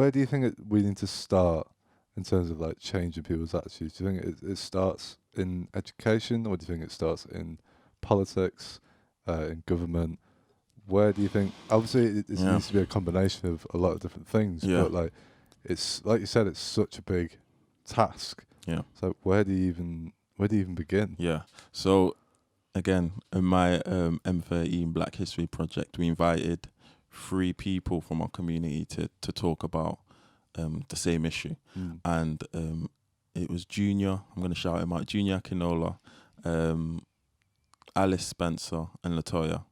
where do you think we need to start in terms of like changing people's attitudes? Do you think it starts in education, or do you think it starts in politics, in government? Where do you think? Obviously, it needs to be a combination of a lot of different things. Yeah. But like, it's like you said, it's such a big task. Yeah. So where do you even begin? Yeah. So again, in my M13 Black History project, we invited 3 people from our community to talk about the same issue, and it was Junior. I'm going to shout him out. Junior Akinola, Alice Spencer, and Latoya.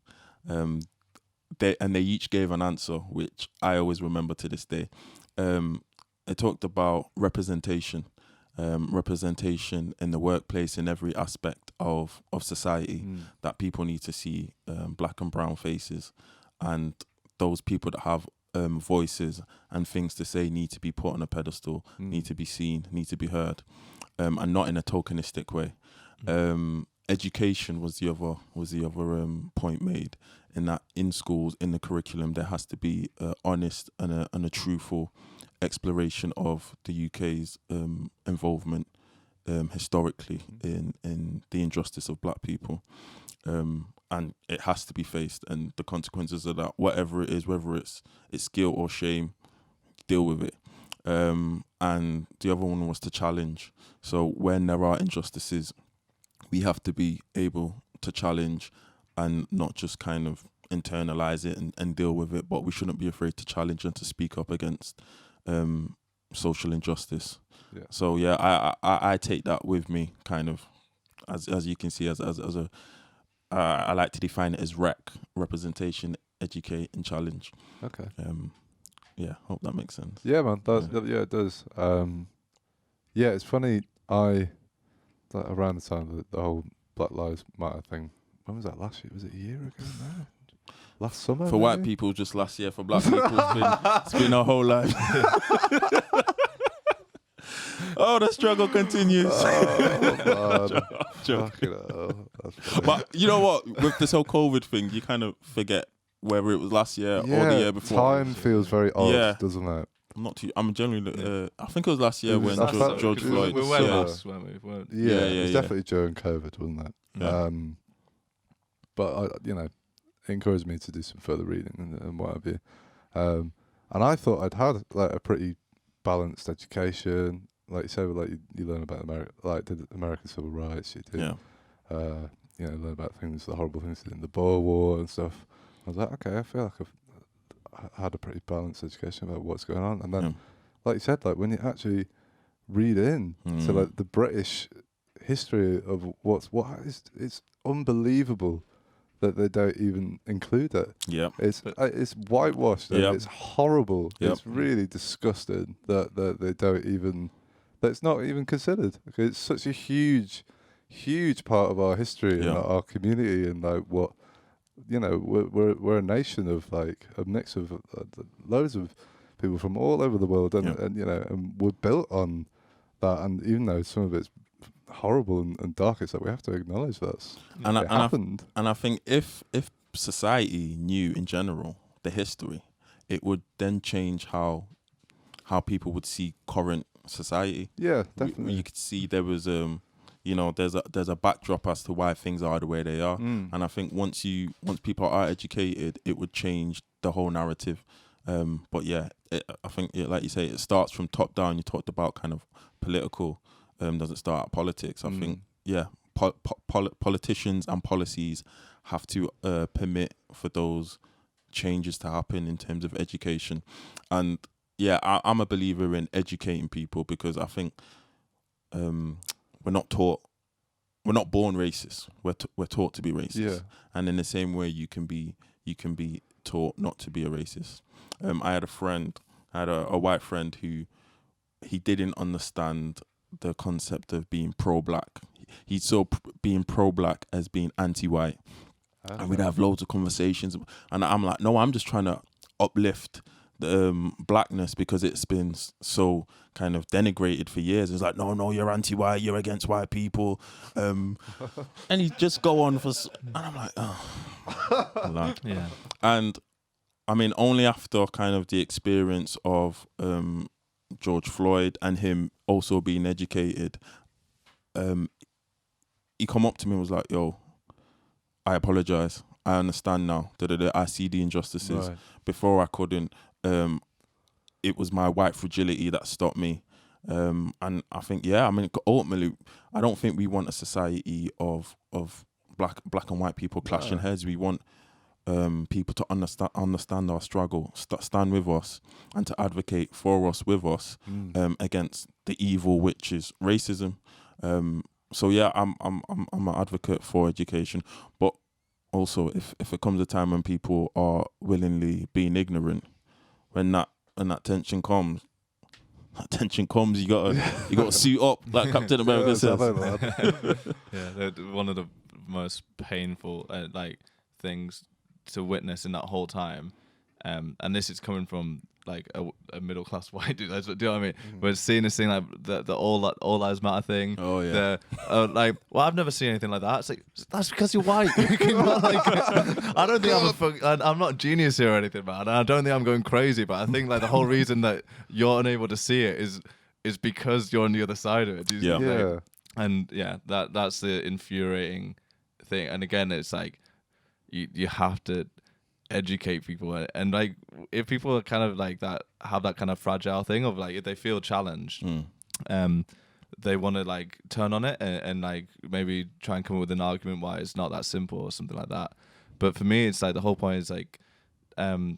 They each gave an answer, which I always remember to this day. They talked about representation in the workplace, in every aspect of society, that people need to see black and brown faces, and those people that have voices and things to say need to be put on a pedestal, need to be seen, need to be heard, and not in a tokenistic way. Education was the other point made, in that in schools, in the curriculum, there has to be honest and a truthful exploration of the UK's involvement historically in the injustice of black people, and it has to be faced, and the consequences of that, whatever it is, whether it's guilt or shame, deal with it. And the other one was to challenge. So when there are injustices, we have to be able to challenge and not just kind of internalize it and deal with it, but we shouldn't be afraid to challenge and to speak up against social injustice. Yeah. So yeah, I take that with me, kind of, as you can see, as a I like to define it as representation, educate, and challenge. Okay. Yeah, hope that makes sense. Yeah, man. Yeah, it does. Yeah, it's funny. Around the time of the whole Black Lives Matter thing, when was that? Last year? Was it a year ago now? Last summer? For white people, just last year. For black people, it's been our whole life. Oh, the struggle continues. But you know what? With this whole COVID thing, you kind of forget whether it was last year or the year before. Time feels very odd, doesn't it? I'm generally. I think it was last year when George Floyd. We were last, weren't we? Yeah, it was definitely during COVID, wasn't it? Yeah. But it encouraged me to do some further reading and what have you. And I thought I'd had like a pretty balanced education. Like you said, like you learn about the American civil rights. You do, learn about things, the horrible things in the Boer War and stuff. I was like, okay, I feel like I've had a pretty balanced education about what's going on. And then, like you said, like when you actually read in to like the British history of it's unbelievable that they don't even include it. Yeah, it's whitewashed. And it's horrible. Yep. It's really disgusting that they don't even. That it's not even considered. Okay, it's such a huge part of our history and our community, and like what. We're a nation of like a mix of loads of people from all over the world, and we're built on that. And even though some of it's horrible and dark, it's like we have to acknowledge that it happened. I think if society knew in general the history, it would then change how people would see current society. Yeah, definitely. You could see there was there's a backdrop as to why things are the way they are, and I think once people are educated, it would change the whole narrative. But yeah, I think like you say, it starts from top down. You talked about kind of political, doesn't start at politics. I think politicians and policies have to permit for those changes to happen in terms of education, and I'm a believer in educating people, because I think we're not born racist. We're taught to be racist, and in the same way, you can be taught not to be a racist. I had a white friend who he didn't understand the concept of being pro-black. He saw being pro-black as being anti-white, and we'd have loads of conversations. And I'm like, no, I'm just trying to uplift the blackness, because it's been so kind of denigrated for years. It's like, no, you're anti-white, you're against white people, and he just go on for, and I'm like, oh, and I mean, only after kind of the experience of George Floyd and him also being educated, he come up to me and was like, yo, I apologize. I understand now. I see the injustices. Right. Before I couldn't. It was my white fragility that stopped me. And I think, I mean, ultimately, I don't think we want a society of black and white people clashing heads. We want people to understand our struggle, stand with us, and to advocate for us, with us, against the evil, which is racism. So yeah, I'm an advocate for education, but also if it comes a time when people are willingly being ignorant, when that tension comes, you gotta suit up like Captain America says. One of the most painful things to witness in that whole time, and this is coming from like a middle class white dude. Do you know what I mean? But seeing this thing like the all lives matter thing. Oh yeah. I've never seen anything like that. It's like, that's because you're white. I don't think I'm not a genius here or anything, man. I don't think I'm going crazy, but I think like the whole reason that you're unable to see it is because you're on the other side of it. That's the infuriating thing. And again, it's like you have to educate people, and like if people are kind of like that, have that kind of fragile thing of like if they feel challenged, they want to like turn on it and like maybe try and come up with an argument why it's not that simple or something like that. But for me, it's like the whole point is like, for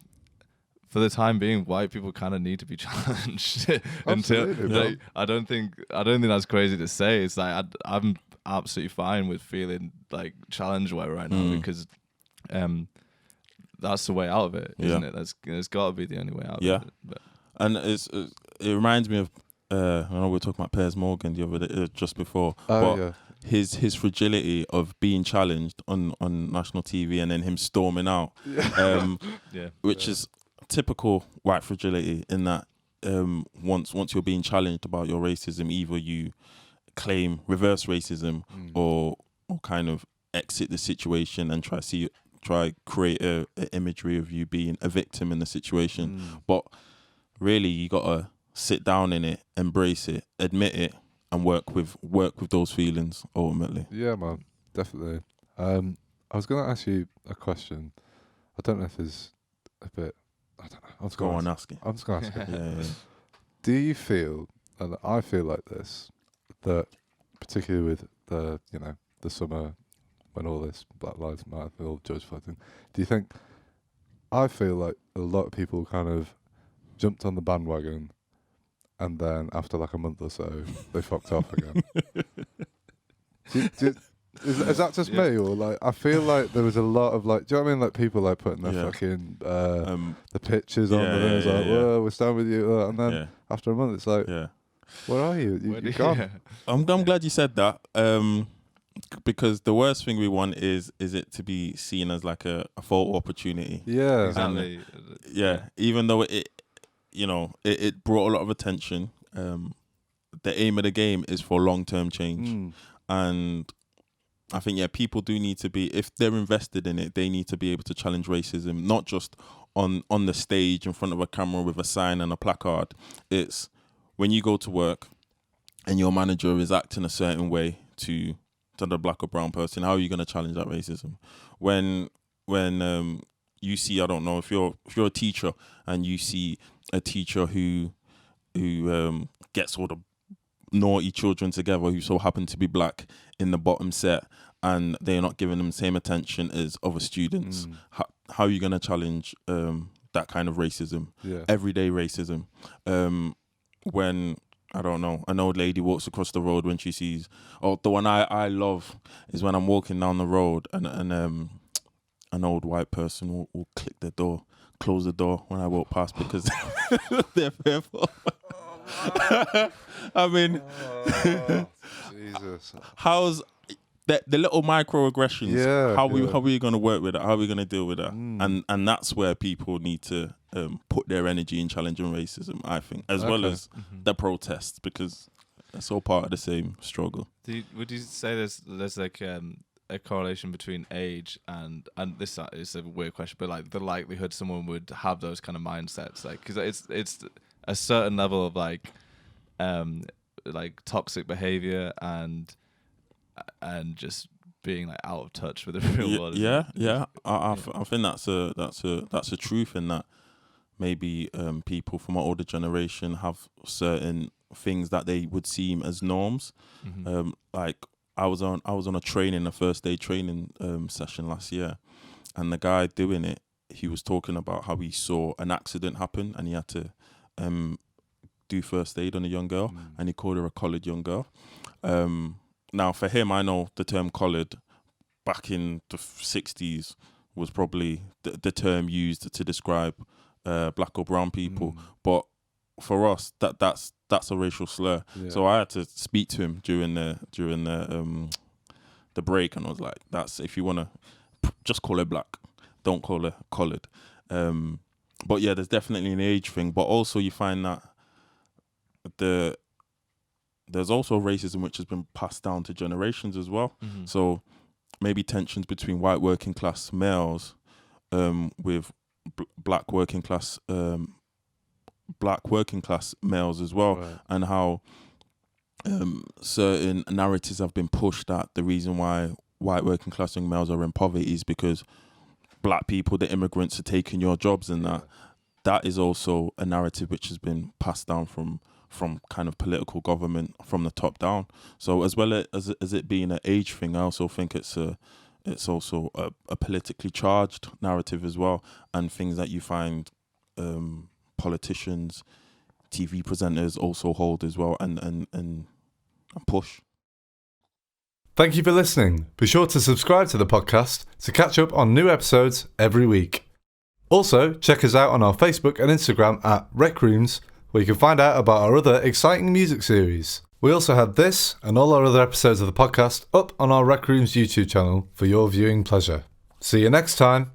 the time being, white people kind of need to be challenged until like, I don't think that's crazy to say. It's like I'm absolutely fine with feeling like challenged right now because that's the way out of it, isn't it? It's got to be the only way out of it. But. And it reminds me of, I know we were talking about Piers Morgan the other day, just before, his fragility of being challenged on national TV and then him storming out, which is typical white fragility in that once you're being challenged about your racism, either you claim reverse racism or kind of exit the situation and try create a imagery of you being a victim in the situation. But really you gotta sit down in it, embrace it, admit it, and work with those feelings ultimately. Yeah, man, definitely. I was gonna ask you a question. I don't know if it's a bit, I don't know. I'm just gonna ask it. Yeah. Do you feel, and I feel like this, that particularly with the summer when all this Black Lives Matter, all George Floyd thing, do you think, I feel like a lot of people kind of jumped on the bandwagon and then after like a month or so, they fucked off again. Is that just me, or like I feel like there was a lot of like, do you know what I mean? Like people like putting their fucking the pictures on, and then it's like, whoa, we're standing with you, and then after a month, it's like, where are you? You're gone. I'm glad you said that, because the worst thing we want is it to be seen as like a photo opportunity. Yeah, exactly. Even though it brought a lot of attention. The aim of the game is for long-term change, and I think people do need to be, if they're invested in it, they need to be able to challenge racism, not just on the stage in front of a camera with a sign and a placard. It's when you go to work and your manager is acting a certain way to the black or brown person, how are you going to challenge that racism? When you see, I don't know, if you're a teacher and you see a teacher who gets all the naughty children together who so happen to be black in the bottom set, and they're not giving them the same attention as other students, how are you going to challenge that kind of racism, everyday racism? When, I don't know, an old lady walks across the road, when she sees, the one I love is when I'm walking down the road and an old white person will close the door when I walk past because they're fearful. I mean, Jesus. How's the little microaggressions? Yeah. How are we going to work with that? How are we going to deal with that? And that's where people need to put their energy in challenging racism, I think, as well as the protests, because that's all part of the same struggle. Would you say there's like a correlation between age and this is a weird question, but like the likelihood someone would have those kind of mindsets, like because it's a certain level of like toxic behavior and just being like out of touch with the real world. I think that's a truth in that. Maybe people from our older generation have certain things that they would seem as norms. Mm-hmm. Like I was on a first day training session last year, and the guy doing it, he was talking about how he saw an accident happen and he had to do first aid on a young girl, and he called her a collared young girl. Now for him, I know the term collared back in the 60s was probably the term used to describe black or brown people, but for us that's a racial slur. So I had to speak to him during the break, and I was like, that's, if you want to just call her black, don't call her collared. But yeah, there's definitely an age thing, but also you find that there's also racism which has been passed down to generations as well. So maybe tensions between white working class males with black working class males as well, right. And how certain narratives have been pushed that the reason why white working class young males are in poverty is because black people, the immigrants, are taking your jobs, and that is also a narrative which has been passed down from kind of political government from the top down. So as well as it being an age thing, I also think it's also a politically charged narrative as well, and things that you find politicians, TV presenters also hold as well and push. Thank you for listening. Be sure to subscribe to the podcast to catch up on new episodes every week. Also, check us out on our Facebook and Instagram at RecRooms, where you can find out about our other exciting music series. We also have this and all our other episodes of the podcast up on our RecRooms YouTube channel for your viewing pleasure. See you next time.